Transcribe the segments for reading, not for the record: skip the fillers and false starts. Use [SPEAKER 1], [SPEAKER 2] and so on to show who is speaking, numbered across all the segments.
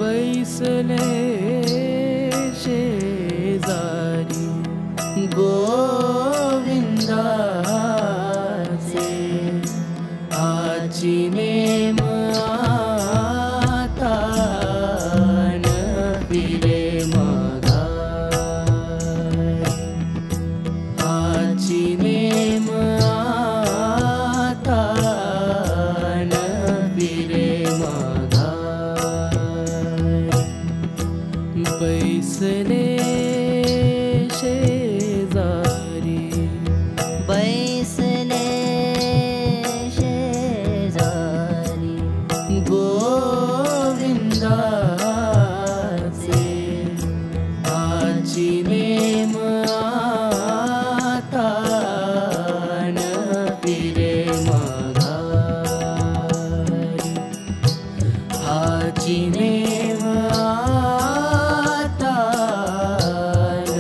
[SPEAKER 1] बैसले शेजारी गोविंदाचे आची नेम आता न फिरे माघारी आची नेम आता न फिरे माघारी बैसले शेजारी
[SPEAKER 2] बैसले शेजारी
[SPEAKER 1] गोविंदाचे आची नेम आता न फिरे माघारी आची नेम आता न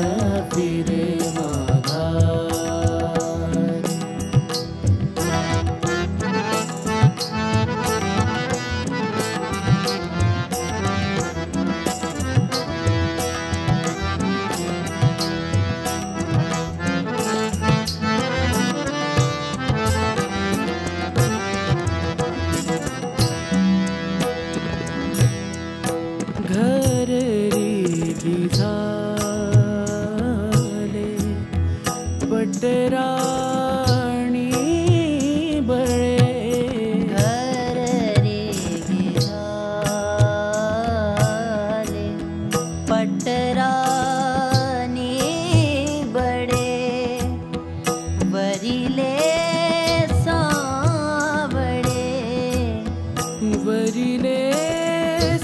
[SPEAKER 1] फिरे माघारी घर रीती झाले पटराणी बळे
[SPEAKER 2] घर रे झाले पटरानी बडे वरिले सावळे
[SPEAKER 1] वरिले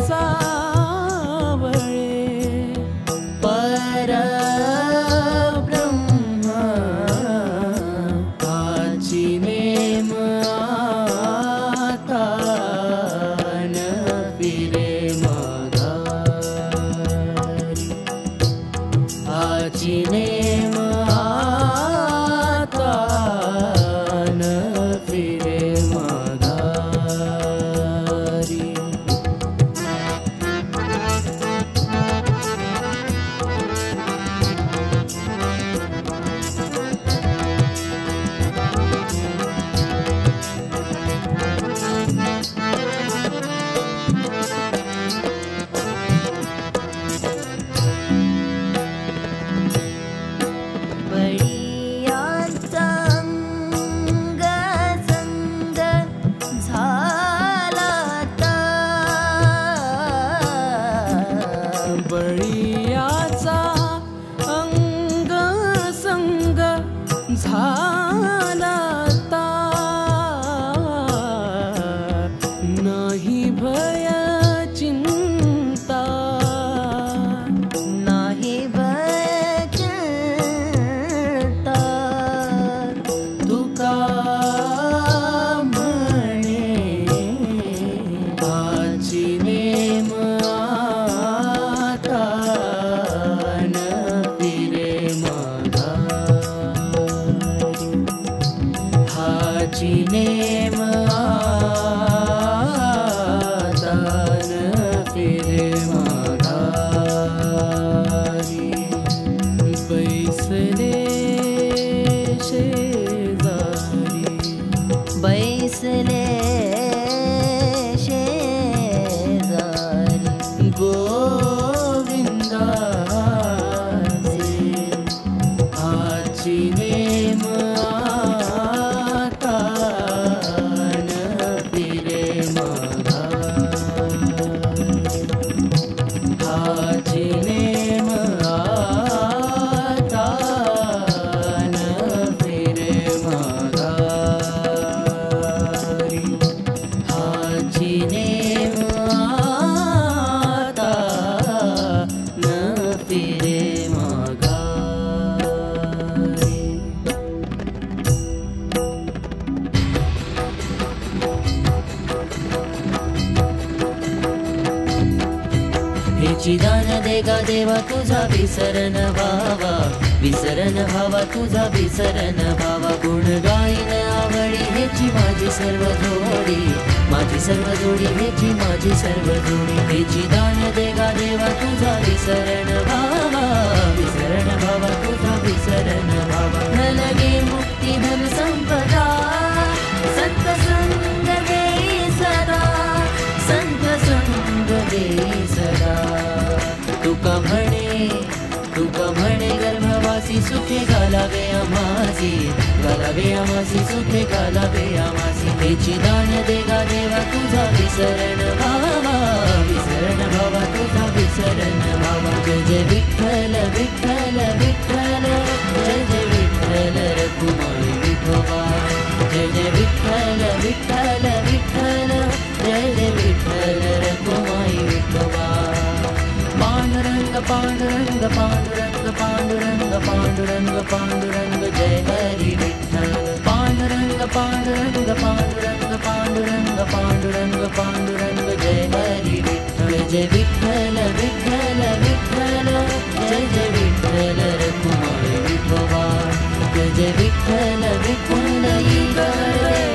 [SPEAKER 1] सावळे परब्रह्म आची नेम आता न फिरे माघारी आची नेम आता न फिरे माघारी
[SPEAKER 2] बळीयांचा अंग संग झाला ता
[SPEAKER 1] बळीयाचा अंग संग झाला ता नाही भय चिंता
[SPEAKER 2] नाही भय चिंता
[SPEAKER 1] तुका म्हणे आची नेम आता न फिरे माघारी आची नेम आता न फिरे माघारी बैसले शेजारी
[SPEAKER 2] बैसले शेजारी
[SPEAKER 1] गोविंदाचे आची नेम आता न फिरे माघारी आची नेम आता न फिरे माघारी आची नेम आता न फिरे माघारी हे चिदान देगा देवा तुझा विसरन भावा तुझा विसरन भावा गुण गाईन आवडी हेची माझी सर्व जोडी, माझी सर्व जोडी हेची माझी सर्व जोडी. हेची दान दे गा देवा तुझा विसरण भावा, विसरण भावा तुझा विसरण भावा. न लगे मुक्ती धन संपदा, संत संग दे सदा, संत संग दे सदा. तुका म्हणे गर्भवासी सुखे घालावे आम्हासी, घालावे आम्हासी सुखे घालावे आम्हासी. हेची दान दे गा देवा तुझा विसरण भावा, विसरण भावा तुझा विसरण भावा. जय जय विठ्ठल विठ्ठल विठ्ठल, जय जय विठ्ठल रखुमाई विठोबा. जय जय विठ्ठल विठ्ठल विठ्ठल, जय जय विठ्ठल रखुमाई विठोबा. पांडुरंग पांडुरंग पांडुरंग पांडुरंग पांडुरंग पांडुरंग, जय हरी विठ्ठल. पांडुरंग पांडुरंग पांडुरंग पांडुरंग पांडुरंग पांडुरंग, जय हरी विठ्ठल. जय विठ्ठल विठ्ठल विठ्ठल, जय जय विठ्ठल रखुमाई विठोबा. जय जय विठ्ठल विठ्ठल.